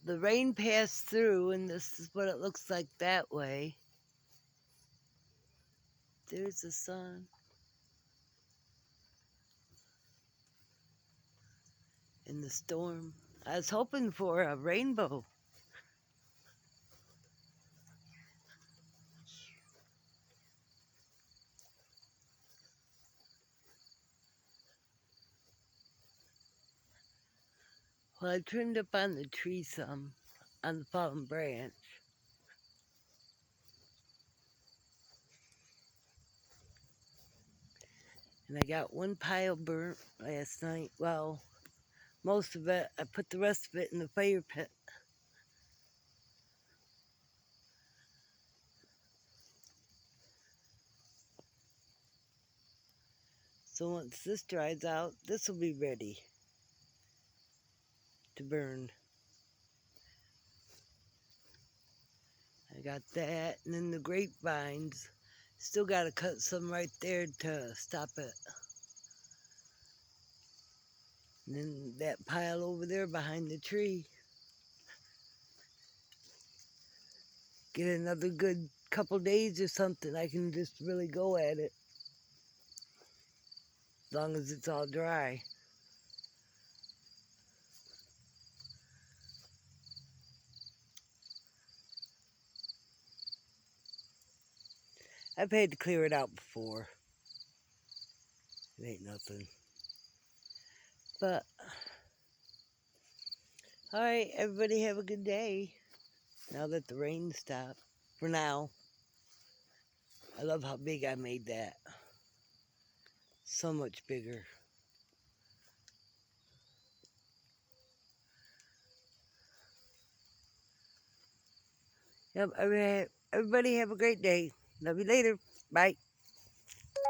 the rain passed through, and this is what it looks like that way. There's the sun. And the storm. I was hoping for a rainbow. Well, I trimmed up on the tree some, on the fallen branch. And I got one pile burnt last night. Well, most of it. I put the rest of it in the fire pit. So once this dries out, this will be ready to burn. I got that, and then the grapevines. Still got to cut some right there to stop it. And then that pile over there behind the tree. Get another good couple days or something, I can just really go at it. As long as it's all dry. I've had to clear it out before. It ain't nothing. But, alright, everybody have a good day. Now that the rain stopped. For now. I love how big I made that. So much bigger. Yep, everybody have a great day. Love you later. Bye.